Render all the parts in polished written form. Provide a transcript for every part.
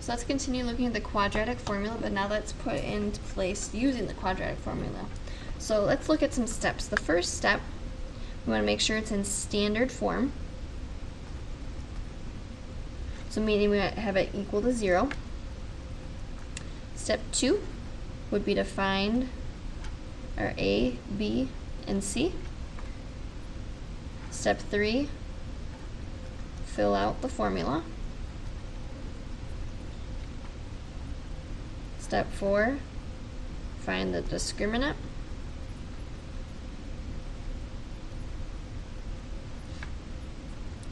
So let's continue looking at the quadratic formula, but now let's put it into place using the quadratic formula. So let's look at some steps. The first step, we want to make sure it's in standard form. So meaning we have it equal to 0. Step 2 would be to find our A, B, and C. Step 3, fill out the formula. Step 4, find the discriminant.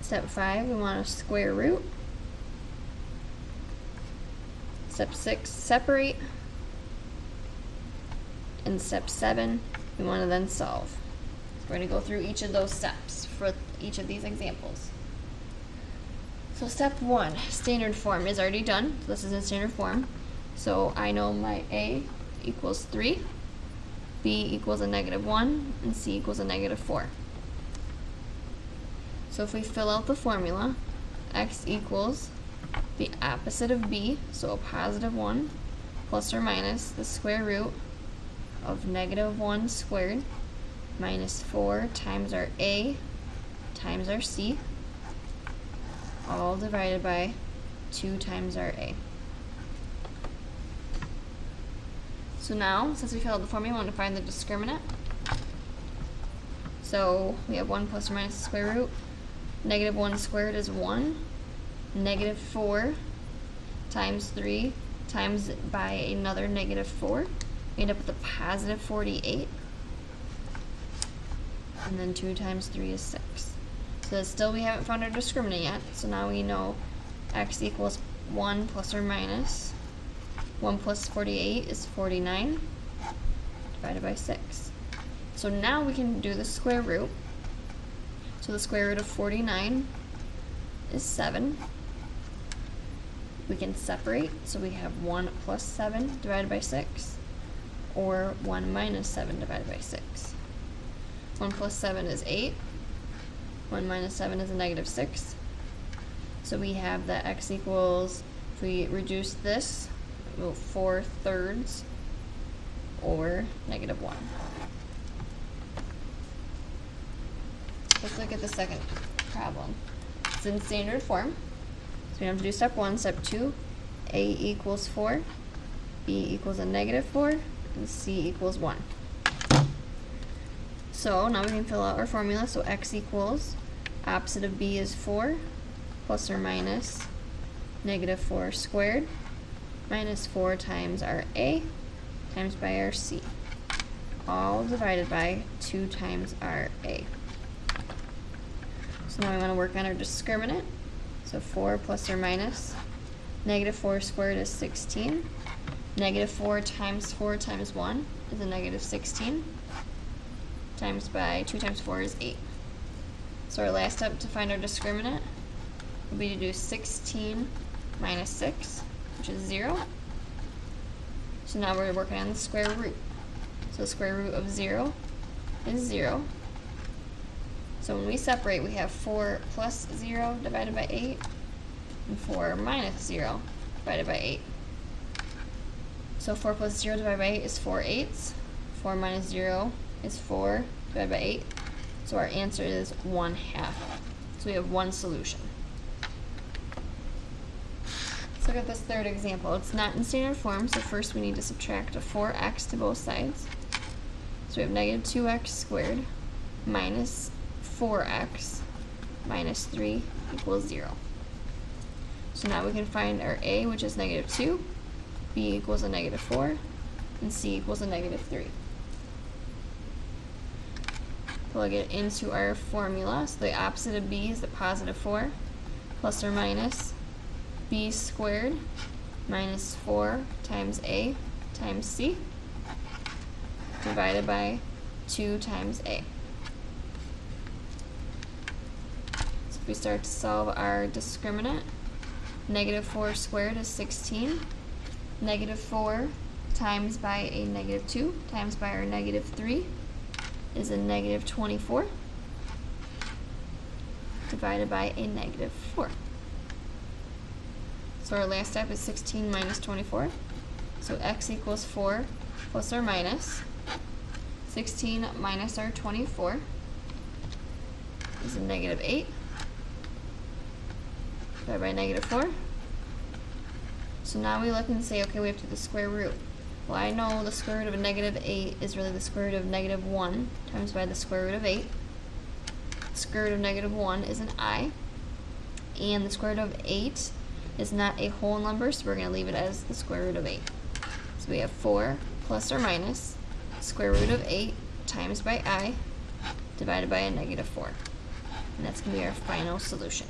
Step 5, we want a square root. Step 6, separate. And step 7, we want to then solve. So we're going to go through each of those steps for each of these examples. So step 1, standard form is already done. This is in standard form. So I know my A equals 3, B equals a -1, and C equals a -4. So if we fill out the formula, x equals the opposite of b, so a +1, plus or minus the square root of -1 squared minus 4 times our a times our c, all divided by 2 times our a. So now, since we filled out the formula, we want to find the discriminant. So we have 1 plus or minus the square root. -1 squared is 1. -4 times 3 times by another -4. We end up with a +48. And then 2 times 3 is 6. So still we haven't found our discriminant yet. So now we know x equals 1 plus or minus 1 plus 48 is 49 divided by 6. So now we can do the square root. So the square root of 49 is 7. We can separate, so we have 1 plus 7 divided by 6, or 1 minus 7 divided by 6. 1 plus 7 is 8. 1 minus 7 is a -6. So we have that x equals, if we reduce this, 4/3 or -1. Let's look at the second problem. It's in standard form. So we have to do step 1, step 2, a equals 4, b equals a -4, and c equals 1. So now we can fill out our formula. So x equals, opposite of b is 4, plus or minus -4 squared, minus 4 times our a times by our c, all divided by 2 times our a. So now we want to work on our discriminant. So 4 plus or minus -4 squared is 16. -4 times 4 times 1 is a -16. Times by 2 times 4 is 8. So our last step to find our discriminant would be to do 16 minus 6, which is 0. So now we're working on the square root. So the square root of 0 is 0. So when we separate, we have 4 plus 0 divided by 8, and 4 minus 0 divided by 8. So 4 plus 0 divided by 8 is 4/8. 4 minus 0 is 4 divided by 8. So our answer is 1/2. So we have one solution. Let's look at this third example. It's not in standard form, so first we need to subtract a 4x to both sides. So we have -2x squared minus 4x minus 3 equals 0. So now we can find our a, which is -2, b equals a -4, and c equals a -3. Plug it into our formula. So the opposite of b is the +4, plus or minus b squared minus 4 times a times c, divided by 2 times a. So if we start to solve our discriminant, -4 squared is 16. -4 times by a -2 times by our -3 is a -24, divided by a -4. So our last step is 16 minus 24. So x equals 4 plus or minus 16 minus our 24 is a negative 8 divided by negative 4. So now we look and say, okay, we have to do the square root. Well, I know the square root of a negative 8 is really the square root of negative 1 times by the square root of 8. The square root of negative 1 is an I. And the square root of 8 is not a whole number, so we're going to leave it as the square root of 8. So we have 4 plus or minus square root of 8 times by I divided by a negative 4. And that's going to be our final solution.